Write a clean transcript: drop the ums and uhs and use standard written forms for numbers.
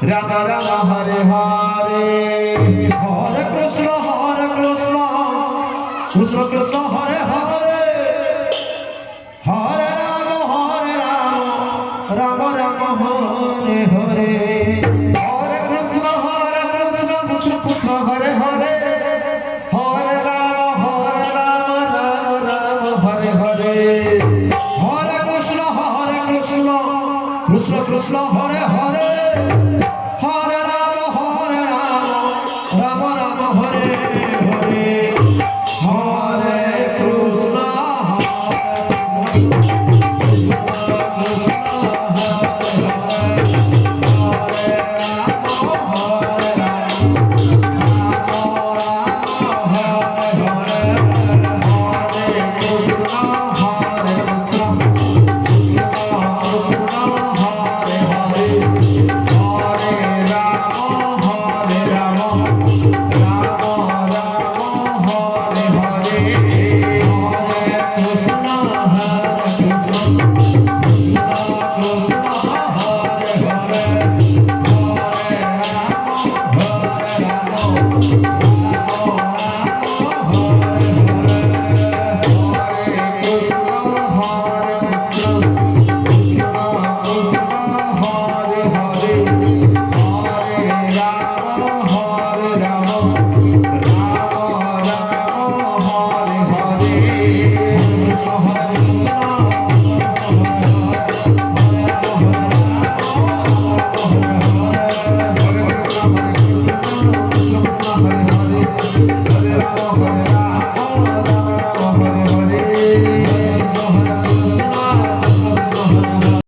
Ram Ram Hare Hare Hare Krishna Krishna Krishna Hare Hare Hare Ram Ram Ram Hare Hare Hare Krishna Krishna Krishna Hare Hare Hare Ram Ram Hare Hare Hare Krishna Krishna Krishna Hare Hare